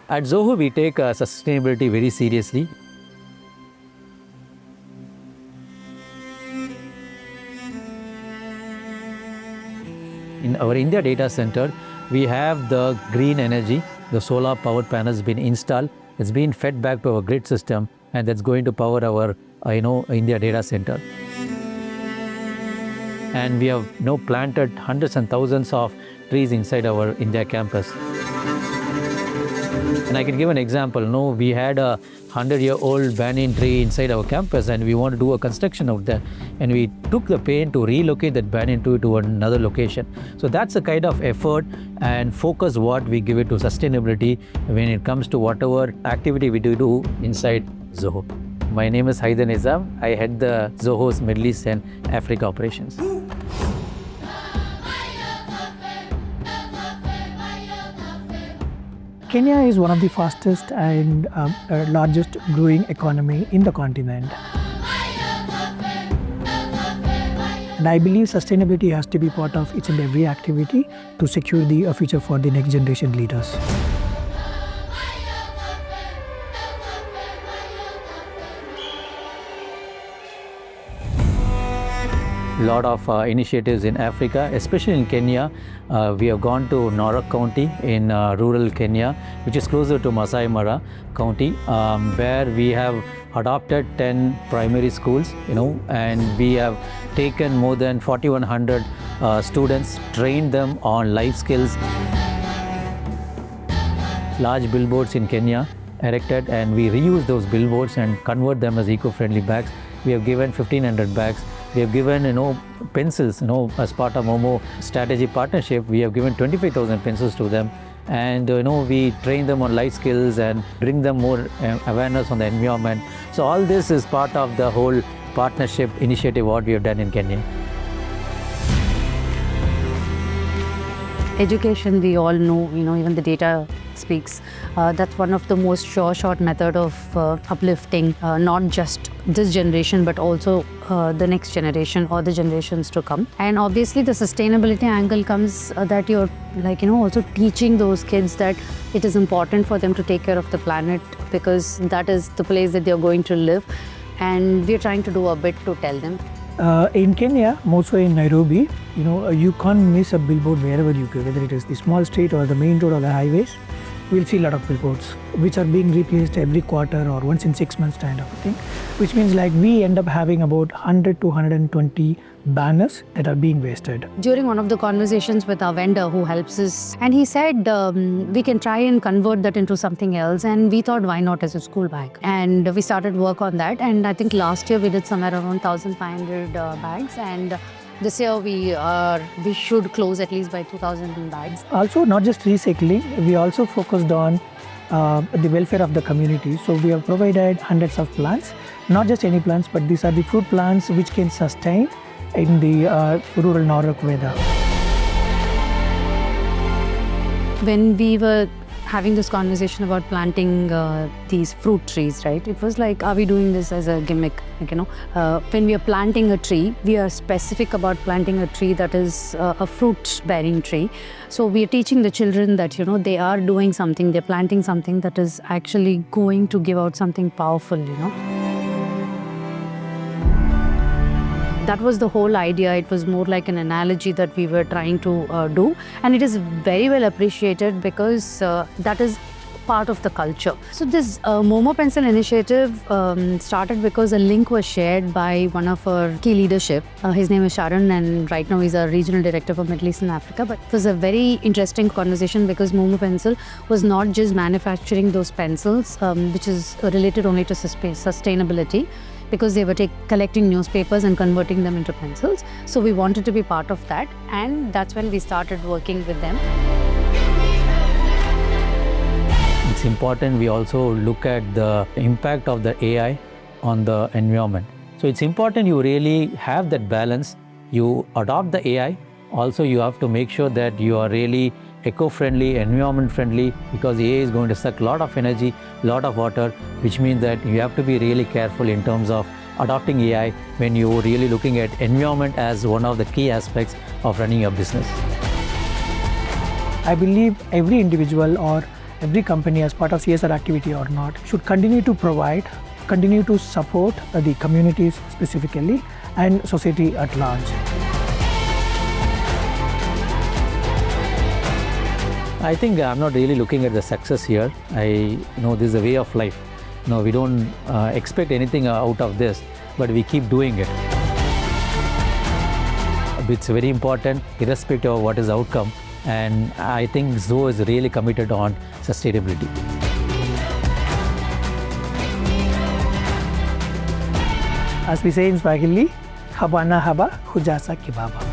At Zoho, we take sustainability very seriously. In our India data center, we have the green energy, the solar powered panels been installed. It's been fed back to our grid system, and that's going to power our India data center. And we have planted hundreds and thousands of trees inside our India campus. And I can give an example. We had a 100-year-old banyan tree inside our campus, and we want to do a construction out there. And we took the pain to relocate that banyan tree to another location. So that's the kind of effort and focus what we give it to sustainability when it comes to whatever activity we do inside Zoho. My name is Haider Nizam. I head the Zoho's Middle East and Africa operations. Kenya is one of the fastest and largest growing economy in the continent. And I believe sustainability has to be part of each and every activity to secure the future for the next generation leaders. Lot of initiatives in Africa, especially in Kenya. We have gone to Narok County in rural Kenya, which is closer to Masai Mara County, where we have adopted 10 primary schools, and we have taken more than 4,100 students, trained them on life skills. Large billboards in Kenya erected, and we reuse those billboards and convert them as eco-friendly bags. We have given 1,500 bags. We have given, pencils, as part of Momo strategy partnership. We have given 25,000 pencils to them, and we train them on life skills and bring them more awareness on the environment. So all this is part of the whole partnership initiative what we have done in Kenya. Education, we all know, even the data speaks. That's one of the most short method of uplifting not just this generation but also the next generation or the generations to come. And obviously the sustainability angle comes that you're also teaching those kids that it is important for them to take care of the planet, because that is the place that they're going to live, and we're trying to do a bit to tell them. In Kenya, more so in Nairobi, you can't miss a billboard wherever you go, whether it is the small street or the main road or the highways. We'll see a lot of billboards which are being replaced every quarter or once in 6 months kind of a thing, which means we end up having about 100 to 120 banners that are being wasted. During one of the conversations with our vendor who helps us, and he said we can try and convert that into something else, and we thought why not as a school bag, and we started work on that. And I think last year we did somewhere around 1,500 bags, and this year we should close at least by 2,000 bags. Also, not just recycling, we also focused on the welfare of the community. So we have provided hundreds of plants, not just any plants, but these are the fruit plants which can sustain in the rural Narok weather. When we were having this conversation about planting these fruit trees, right? It was like, are we doing this as a gimmick? When we are planting a tree, we are specific about planting a tree that is a fruit-bearing tree. So we are teaching the children that, they are doing something, they're planting something that is actually going to give out something powerful, That was the whole idea. It was more like an analogy that we were trying to do, and it is very well appreciated because that is part of the culture. So this Momo Pencil initiative started because a link was shared by one of our key leadership. His name is Sharon, and right now he's a regional director for Middle East and Africa. But it was a very interesting conversation because Momo Pencil was not just manufacturing those pencils, which is related only to sustainability, because they were collecting newspapers and converting them into pencils. So we wanted to be part of that, and that's when we started working with them. It's important we also look at the impact of the AI on the environment. So it's important you really have that balance. You adopt the AI, also you have to make sure that you are really eco-friendly, environment-friendly, because the AI is going to suck a lot of energy, a lot of water, which means that you have to be really careful in terms of adopting AI when you're really looking at environment as one of the key aspects of running your business. I believe every individual or every company as part of CSR activity or not should continue to support the communities specifically and society at large. I think I'm not really looking at the success here. I know this is a way of life. We don't expect anything out of this, but we keep doing it. It's very important, irrespective of what is the outcome. And I think Zoho is really committed on sustainability. As we say in Swahili, haba na haba, hujasa kibaba.